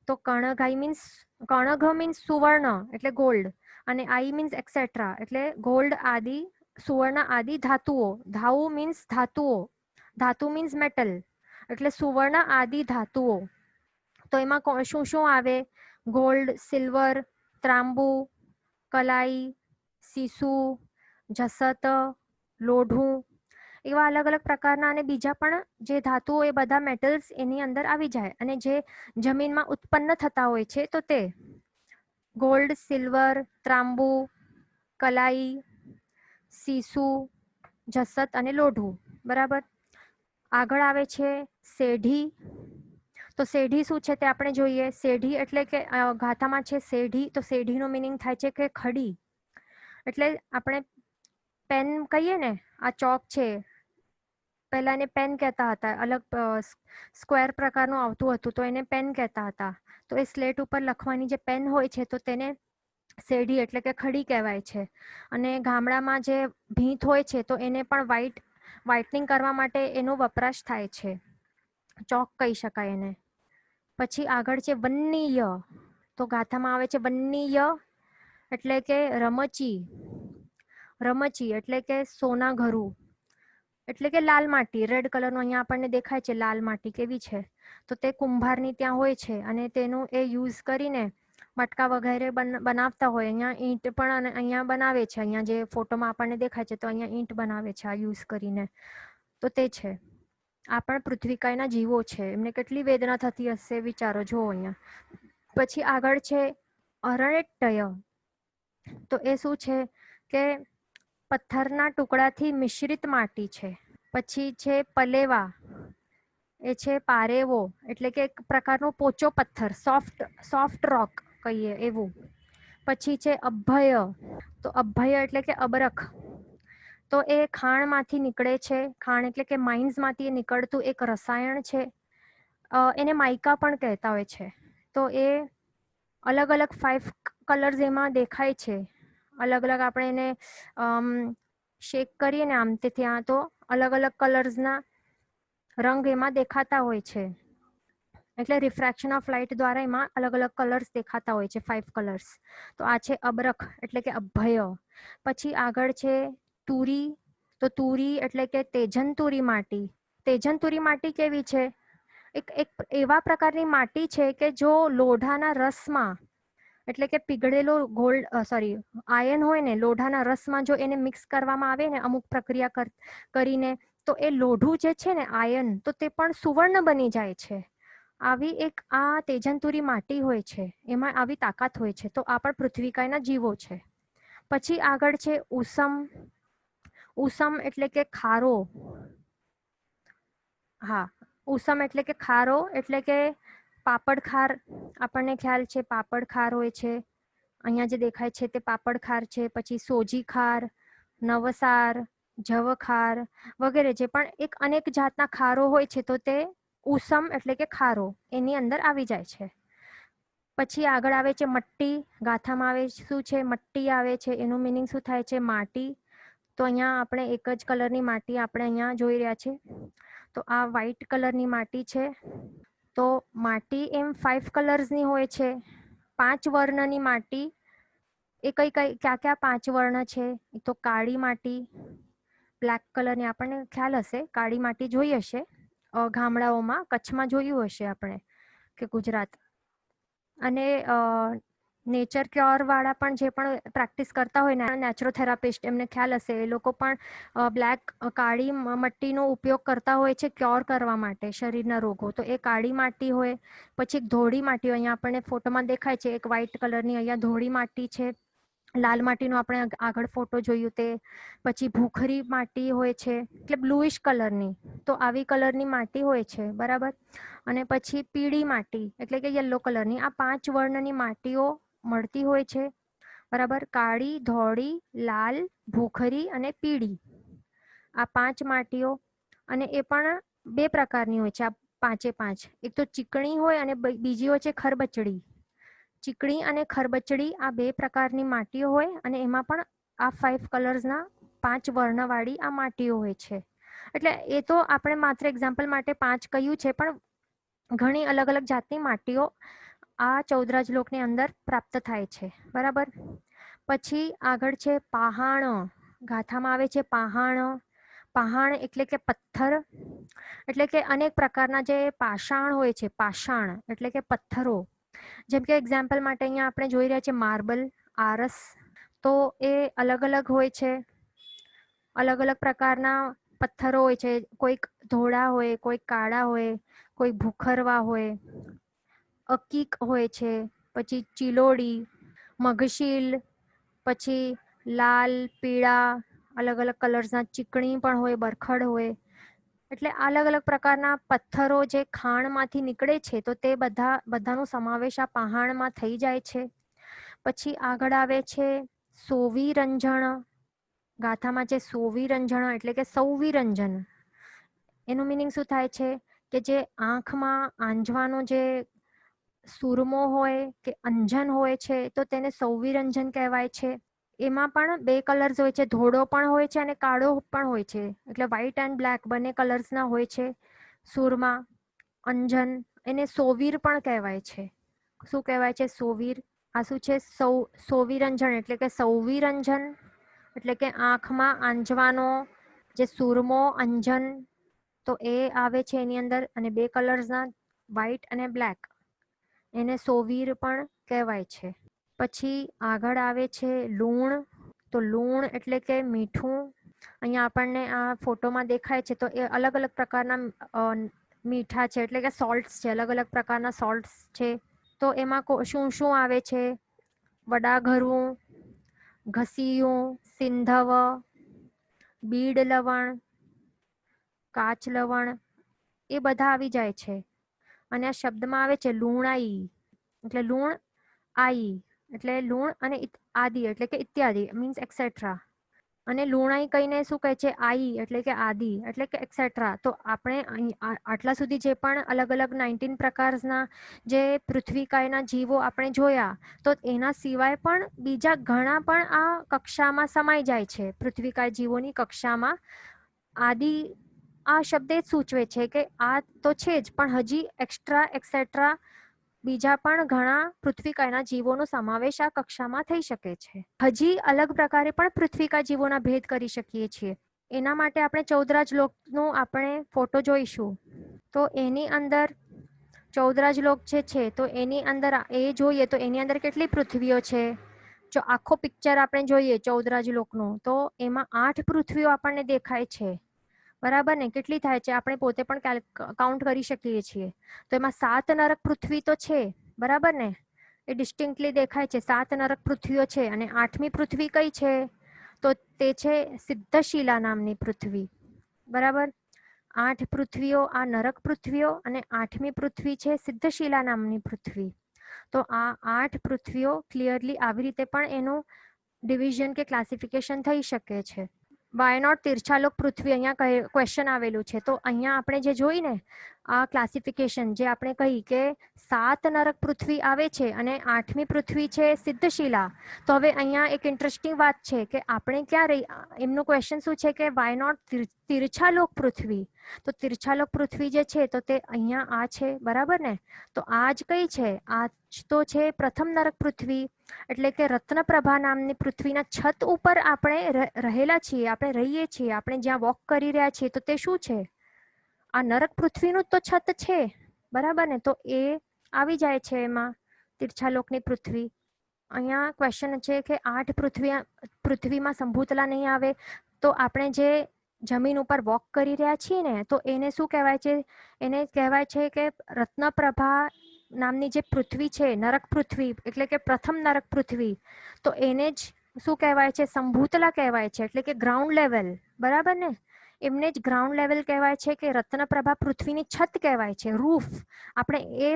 Speaker 1: તો કણઘાઈ મીન્સ, કણઘ મીન્સ સુવર્ણ એટલે ગોલ્ડ, અને આઈ મીન્સ એક્સેટ્રા એટલે ગોલ્ડ આદિ, સુવર્ણ આદિ ધાતુઓ. ધાઉ મીન્સ ધાતુઓ, ધાતુ મીન્સ મેટલ એટલે સુવર્ણ આદિ ધાતુઓ. તો એમાં શું શું આવે? ગોલ્ડ, સિલ્વર, ત્રાંબુ, કલાઈ, સીસુ, જસત, લોઢું, એવા અલગ અલગ પ્રકારના અને બીજા પણ જે ધાતુઓ એ બધા મેટલ્સ એની અંદર આવી જાય. અને જે જમીનમાં ઉત્પન્ન થતા હોય છે તો તે ગોલ્ડ, સિલ્વર, ત્રાંબુ, કલાઈ, સીસુ, જસત અને લોઢું. બરાબર. આગળ આવે છે સેઢી. તો સેઢી શું છે તે આપણે જોઈએ. સેઢી એટલે કે ગાથામાં છે સેઢી. તો સેઢીનો મિનિંગ થાય છે કે ખડી. એટલે આપણે પેન કહીએ ને, આ ચોક છે, પહેલા એને પેન કહેતા હતા. અલગ સ્ક્વેર પ્રકારનું આવતું હતું તો એને પેન કહેતા હતા. તો એ સ્લેટ ઉપર લખવાની જે પેન હોય છે તો તેને સેઢી એટલે કે ખડી કહેવાય છે. અને ગામડામાં જે ભીંત હોય છે તો એને પણ વ્હાઇટનિંગ કરવા માટે એનો વપરાશ થાય છે. ચોક કહી શકાય એને. પછી આગળ છે વન્નીય. તો ગાથામાં આવે છે વન્નીય એટલે કે રમચી. રમચી એટલે કે સોના ઘરું, એટલે કે લાલ માટી. રેડ કલરનું અહીંયા આપણને દેખાય છે લાલ માટી કેવી છે. તો તે કુંભારની ત્યાં હોય છે અને તેનું એ યુઝ કરીને મટકા વગેરે બનાવતા હોય. અહીંયા ઈંટ પણ અહીંયા બનાવે છે. અહીંયા જે ફોટોમાં આપણને દેખાય છે તો અહીંયા ઈંટ બનાવે છે આ યુઝ કરીને. તો તે છે. આ પણ પૃથ્વીકાયના જીવો છે. એમને કેટલી વેદના થતી હશે વિચારો. જો અહીંયા પછી આગળ છે અરણ્યટય. તો એ શું છે કે પથ્થરના ટુકડાથી મિશ્રિત માટી છે. પછી છે પલેવા. એ છે પારેવો એટલે કે એક પ્રકારનો પોચો પથ્થર, સોફ્ટ રોક કહીએ એવું. પછી છે અભય. તો અભય એટલે કે અબરખ. તો એ ખાણમાંથી નીકળે છે. ખાણ એટલે કે માઇન્સમાંથી નીકળતું એક રસાયણ છે. એને માઇકા પણ કહેતા હોય છે. તો એ અલગ અલગ 5 કલર્સ એમાં દેખાય છે. અલગ અલગ આપણે એને શેક કરીએ ને આમ તે ત્યાં તો અલગ અલગ કલર્સના રંગ એમાં દેખાતા હોય છે. એટલે રિફ્રેક્શન ઓફ લાઇટ દ્વારા એમાં અલગ અલગ કલર્સ દેખાતા હોય છે. 5 કલર્સ. તો આ છે અબરખ એટલે કે અભય. પછી આગળ છે તુરી. તો તુરી એટલે કે તેજંતુરી માટી. તેજંતુરી માટી કેવી છે? એક એવા પ્રકારની માટી છે કે જો લોઢાના રસમાં, એટલે કે પીગળેલો આયન હોય ને લોઢાના રસમાં જો એને મિક્સ કરવામાં આવે ને અમુક પ્રક્રિયા કરીને, તો એ લોઢું જે છે ને આયન, તો તે પણ સુવર્ણ બની જાય છે. આવી એક આ તેજંતુરી માટી હોય છે. એમાં આવી તાકાત હોય છે. તો આ પણ પૃથ્વીકાયના જીવો છે. પછી આગળ છે ઉસમ. ઉસમ એટલે કે ખારો. હા, ઉસમ એટલે કે ખારો એટલે કે પાપડ ખાર. આપણને ખ્યાલ છે પાપડ ખાર હોય છે. અહીંયા જે દેખાય છે તે પાપડ ખાર છે. પછી સોજી ખાર, નવસાર, જવ ખાર વગેરે જે પણ એક અનેક જાતના ખારો હોય છે તો તે ઉસમ એટલે કે ખારો એની અંદર આવી જાય છે. પછી આગળ આવે છે મટ્ટી. ગાથામાં આવે શું છે? મટ્ટી આવે છે. એનું મિનિંગ શું થાય છે? માટી. તો અહીંયા આપણે એક જ કલરની માટી આપણે અહીંયા જોઈ રહ્યા છે. તો આ વ્હાઈટ કલરની માટી છે. તો માટી એમ 5 કલર્સની હોય છે. 5 વર્ણની માટી. એ ક્યાં ક્યાં 5 વર્ણ છે? તો કાળી માટી, બ્લેક કલરની આપણને ખ્યાલ હશે. કાળી માટી જોઈ હશે ગામડાઓમાં. કચ્છમાં જોયું હશે આપણે કે ગુજરાત. અને નેચર ક્યોર વાળા પણ જે પણ પ્રેક્ટિસ કરતા હોય ને, નેચરોથેરાપિસ્ટ, એમને ખ્યાલ હશે. એ લોકો પણ કાળી મટ્ટીનો ઉપયોગ કરતા હોય છે ક્યોર કરવા માટે શરીરના રોગો. તો એ કાળી માટી હોય. પછી એક ધોળી માટી હોય. અહીંયા આપણને ફોટોમાં દેખાય છે એક વ્હાઈટ કલરની. અહીંયા ધોળી માટી છે. લાલ માટીનો આપણે આગળ ફોટો જોયું તે. પછી ભૂખરી માટી હોય છે એટલે બ્લુઇશ કલરની. તો આવી કલરની માટી હોય છે. બરાબર. અને પછી પીળી માટી એટલે કે યલો કલરની. આ 5 વર્ણની માટીઓ મળતી હોય છે. બરાબર. કાળી, ધોળી, લાલ, ભૂખરી અને પીળી. આ 5 માટીઓ. અને એ પણ 2 પ્રકારની હોય છે આ 5 એક તો ચીકણી હોય અને બીજી હોય છે ખરબચડી. ચીકણી અને ખરબચડી આ 2 પ્રકારની માટીઓ હોય. અને એમાં પણ આ 5 કલર્સના 5 વર્ણવાળી આ માટીઓ હોય છે. એટલે એ તો આપણે માત્ર એક્ઝામ્પલ માટે 5 કહ્યું છે, પણ ઘણી અલગ અલગ જાતની માટીઓ આ 14 લોકની અંદર પ્રાપ્ત થાય છે. બરાબર. પછી આગળ છે પહાણ. ગાથામાં આવે છે પહાણ. પહાણ એટલે કે પથ્થર. એટલે કે અનેક પ્રકારના જે પાષાણ હોય છે. પાષાણ એટલે કે પથ્થરો. જેમ કે એક્ઝામ્પલ માટે અહીંયા આપણે જોઈ રહ્યા છીએ માર્બલ, આરસ. તો એ અલગ અલગ હોય છે. અલગ અલગ પ્રકારના પથ્થરો હોય છે. કોઈક ધોળા હોય, કોઈક કાળા હોય, કોઈ ભૂખરવા હોય, અકીક હોય છે, પછી ચિલોડી, મગશીલ, પછી લાલ, પીળા, અલગ અલગ કલર્સના ચીકણી પણ હોય, બરખડ હોય. એટલે અલગ અલગ પ્રકારના પથ્થરો જે ખાણમાંથી નીકળે છે તો તે બધાનો સમાવેશ આ પહાણમાં થઈ જાય છે. પછી આગળ આવે છે સોવી રંજણ. ગાથામાં છે સોવી રંજણ એટલે કે સૌવિરંજન. એનું મિનિંગ શું થાય છે કે જે આંખમાં આંજવાનો જે સુરમો હોય કે અંજન હોય છે તો તેને સૌવિરંજન કહેવાય છે. એમાં પણ બે કલર્સ હોય છે, ધોળો પણ હોય છે અને કાળો પણ હોય છે. એટલે વ્હાઈટ એન્ડ બ્લેક બંને કલર્સના હોય છે સુરમાં. અંજન એને સોવીર પણ કહેવાય છે. શું કહેવાય છે? સોવીર. આ શું છે? સોવિરંજન એટલે કે સૌવિરંજન એટલે કે આંખમાં આંજવાનો જે સુરમો, અંજન, તો એ આવે છે એની અંદર. અને બે કલર્સના વ્હાઈટ અને બ્લેક, એને સોવીર પણ કહેવાય છે. પછી આગળ આવે છે લૂણ. તો લૂણ એટલે કે મીઠું. અહીંયા આપણને આ ફોટોમાં દેખાય છે તો એ અલગ અલગ પ્રકારના મીઠા છે એટલે કે સોલ્ટ્સ છે. અલગ અલગ પ્રકારના સોલ્ટ્સ છે. તો એમાં શું શું આવે છે? વડાઘરું, ઘસીયું, સિંધવ, બીડ લવણ, કાચ લવણ, એ બધા આવી જાય છે. અને આ શબ્દમાં આવે છે લૂણાઈ એટલે લૂણ, આઈ એટલે લૂણ, અને આદિ એટલે કે ઇત્યાદિ મીન્સ એક્સેટ્રા. અને લુણાઈ કહીને શું કહે છે? આઈ એટલે કે આદિ એટલે કે એક્સેટ્રા. તો આપણે આટલા સુધી જે પણ અલગ અલગ 19 પ્રકારના જે પૃથ્વીકાયના જીવો આપણે જોયા, તો એના સિવાય પણ બીજા ઘણા પણ આ કક્ષામાં સમાઈ જાય છે. પૃથ્વીકાય જીવોની કક્ષામાં આદિ આ શબ્દ જ સૂચવે છે કે આ તો છે જ, પણ હજી એક્સ્ટ્રા એક્સેટ્રા બીજા પણ ઘણા પૃથ્વીકાયના જીવોનો સમાવેશ આ કક્ષામાં થઈ શકે છે. હજી અલગ પ્રકારે પણ પૃથ્વીકા જીવોના ભેદ કરી શકીએ છીએ. એના માટે આપણે ચૌદરાજ લોકનું આપણે ફોટો જોઈશું. તો એની અંદર ચૌદરાજ લોક જે છે તો એની અંદર એ જોઈએ તો એની અંદર કેટલી પૃથ્વીઓ છે? જો આખો પિક્ચર આપણે જોઈએ ચૌદરાજ લોકનું તો એમાં 8 પૃથ્વીઓ આપણને દેખાય છે. બરાબર ને? કેટલી થાય છે આપણે પોતે પણ કાઉન્ટ કરી શકીએ છીએ. તો એમાં 7 નરક પૃથ્વી તો છે. બરાબર ને? એ ડિસ્ટિંક્ટલી દેખાય છે. 7 નરક પૃથ્વીઓ છે. અને 8મી પૃથ્વી કઈ છે? તો તે છે સિદ્ધશિલા નામની પૃથ્વી. બરાબર? 8 પૃથ્વીઓ આ નરક પૃથ્વીઓ અને 8મી પૃથ્વી છે સિદ્ધશિલા નામની પૃથ્વી. તો આ 8 પૃથ્વીઓ ક્લિયરલી આવી રીતે પણ એનું ડિવિઝન કે ક્લાસિફિકેશન થઈ શકે છે. વાય નોટ તિરછાલોક પૃથ્વી? અહીંયા ક્વેશ્ચન આવેલું છે. તો અહીંયા આપણે જે જોઈને આ ક્લાસિફિકેશન જે આપણે કહી કે 7 નરક પૃથ્વી આવે છે અને 8મી પૃથ્વી છે સિદ્ધશિલા. તો હવે અહીંયા એક ઇન્ટરેસ્ટિંગ વાત છે કે આપણે ક્યાં રહી, એમનું ક્વેશ્ચન શું છે કે વાય નોટ તિરછાલોક પૃથ્વી? તો તિરછાલોક પૃથ્વી જે છે તો તે અહીંયા આ છે. બરાબર ને? તો આ જ કઈ છે? આ તો છે પ્રથમ નરક પૃથ્વી. એટલે કે રત્નપ્રભા નામની પૃથ્વીના છત ઉપર આપણે રહેલા છીએ, આપણે રહીએ છીએ, આપણે જ્યાં વોક કરી રહ્યા છીએ તો તે શું છે? આ નરક પૃથ્વીનું તો છત છે. બરાબર ને? તો એ આવી જાય છે એમાં તિરછાલોકની પૃથ્વી. અહીંયા ક્વેશ્ચન છે કે 8 પૃથ્વીમાં સંભૂતલા નહીં આવે તો આપણે જે જમીન ઉપર વોક કરી રહ્યા છીએ ને તો એને શું કહેવાય છે? એને કહેવાય છે કે રત્નપ્રભા નામની જે પૃથ્વી છે, નરક પૃથ્વી એટલે કે પ્રથમ નરક પૃથ્વી, તો એને જ શું કહેવાય છે? સંભૂતલા કહેવાય છે. એટલે કે ગ્રાઉન્ડ લેવલ. બરાબર ને? એમને જ ગ્રાઉન્ડ લેવલ કહેવાય છે કે રત્નપ્રભા પૃથ્વીની છત કહેવાય છે, રૂફ. આપણે એ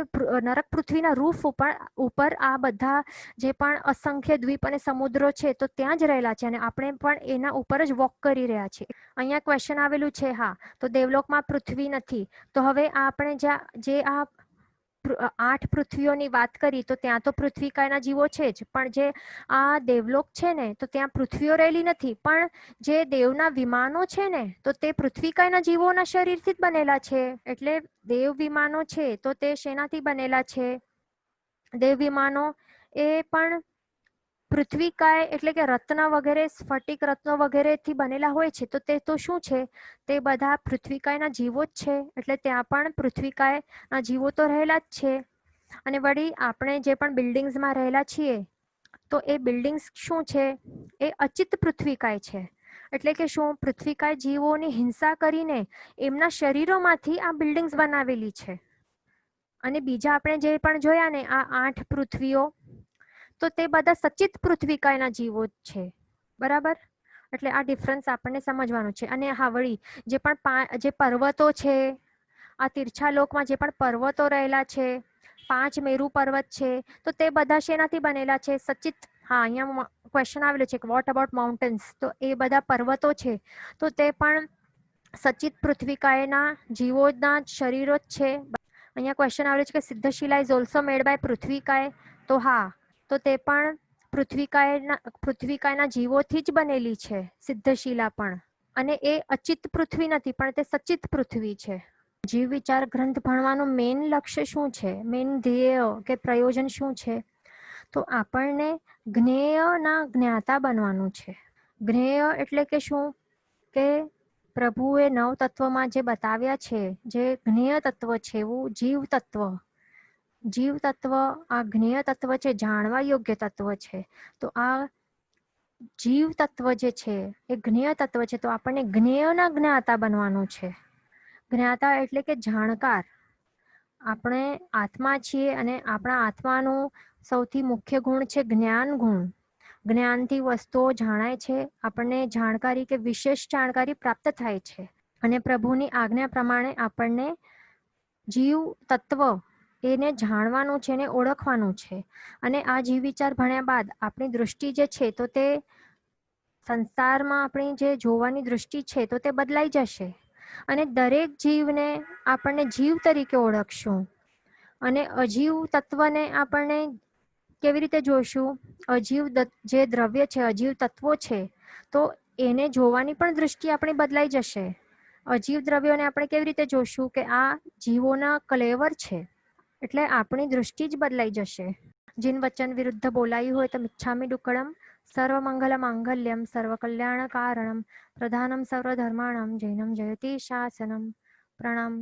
Speaker 1: નરક પૃથ્વીના રૂફ ઉપર આ બધા જે પણ અસંખ્ય દ્વીપ અને સમુદ્રો છે તો ત્યાં જ રહેલા છે અને આપણે પણ એના ઉપર જ વોક કરી રહ્યા છીએ. અહીંયા ક્વેશ્ચન આવેલું છે. હા, તો દેવલોકમાં પૃથ્વી નથી. તો હવે આપણે જે આ 8 પૃથ્વીઓની વાત કરી તો ત્યાં તો પૃથ્વીકાયના જીવો છે જ, પણ જે આ દેવલોક છે ને તો ત્યાં પૃથ્વીઓ રહેલી નથી. પણ જે દેવના વિમાનો છે ને તો તે પૃથ્વીકાયના જીવોના શરીરથી જ બનેલા છે. એટલે દેવ વિમાનો છે તો તે શેનાથી બનેલા છે? દેવ વિમાનો એ પણ પૃથ્વીકાય એટલે કે રત્ન વગેરે, સ્ફટિક રત્નો વગેરેથી બનેલા હોય છે. તો તે તો શું છે? તે બધા પૃથ્વીકાયના જીવો જ છે. એટલે ત્યાં પણ પૃથ્વીકાયના જીવો તો રહેલા જ છે. અને વળી આપણે જે પણ બિલ્ડિંગ્સમાં રહેલા છીએ તો એ બિલ્ડિંગ્સ શું છે? એ અચિત પૃથ્વીકાય છે. એટલે કે શું? પૃથ્વીકાય જીવોની હિંસા કરીને એમના શરીરોમાંથી આ બિલ્ડિંગ્સ બનાવેલી છે. અને બીજા આપણે જે પણ જોયા ને આ 8 પૃથ્વીઓ, તો તે બધા સચિત પૃથ્વીકાયના જીવો છે. બરાબર? એટલે આ ડિફરન્સ આપણને સમજવાનું છે. અને હા, વળી જે પર્વતો છે, આ તીર્છાલોકમાં જે પણ પર્વતો રહેલા છે, 5 મેરુ પર્વત છે, તો તે બધા શેનાથી બનેલા છે? સચિત. હા, અહીંયા ક્વેશ્ચન આવેલો છે કે વોટ અબાઉટ માઉન્ટેન્સ? તો એ બધા પર્વતો છે, તો તે પણ સચિત પૃથ્વીકાયના જીવોના શરીરો જ છે. અહીંયા ક્વેશ્ચન આવેલો છે કે Siddhshila is also made by પૃથ્વીકાય. તો હા, તો તે પણ પૃથ્વીકાયના જીવોથી જ બનેલી છે સિદ્ધશિલા પણ. અને એ અચિત પૃથ્વી નથી, પણ તે સચિત પૃથ્વી છે. જીવ વિચાર ગ્રંથ ભણવાનું મેઇન લક્ષ્ય શું છે? મેઇન ધ્યેય કે પ્રયોજન શું છે? તો આપણને જ્ઞેયના જ્ઞાતા બનવાનું છે. જ્ઞેય એટલે કે શું? કે પ્રભુએ 9 તત્વમાં જે બતાવ્યા છે, જે જ્ઞેય તત્વ છે, એવું જીવ તત્વ. જીવ તત્વ આ જ્ઞેય તત્વ છે, જાણવા યોગ્ય તત્વ છે. તો આ જીવ તત્વ જે છે એ જ્ઞેય તત્વ છે. તો આપણને જ્ઞેયના જ્ઞાતા બનવાનું છે. જ્ઞાતા એટલે કે જાણકાર. આપણે આત્મા છીએ અને આપણા આત્માનું સૌથી મુખ્ય ગુણ છે જ્ઞાન ગુણ. જ્ઞાનથી વસ્તુઓ જાણાય છે, આપણને જાણકારી કે વિશેષ જાણકારી પ્રાપ્ત થાય છે. અને પ્રભુની આજ્ઞા પ્રમાણે આપણને જીવ તત્વ એને જાણવાનું છે, એને ઓળખવાનું છે. અને આ જીવ વિચાર ભણ્યા બાદ આપણી દૃષ્ટિ જે છે, તો તે સંસારમાં આપણી જે જોવાની દૃષ્ટિ છે, તો તે બદલાઈ જશે. અને દરેક જીવને આપણને જીવ તરીકે ઓળખશું. અને અજીવ તત્વને આપણને કેવી રીતે જોઈશું? અજીવ જે દ્રવ્ય છે, અજીવ તત્વો છે, તો એને જોવાની પણ દૃષ્ટિ આપણી બદલાઈ જશે. અજીવ દ્રવ્યોને આપણે કેવી રીતે જોશું? કે આ જીવોના કલેવર છે. એટલે આપણી દૃષ્ટિ જ બદલાઈ જશે. જીન વચન વિરુદ્ધ બોલાયું હોય તો મિચ્છામિ ડુક્કડમ. સર્વમંગલ માંગલ્યમ સર્વકલ્યાણ કારણમ પ્રધાનમ સર્વધર્માણમ જૈનમ જયતિ શાસનમ. પ્રણામ.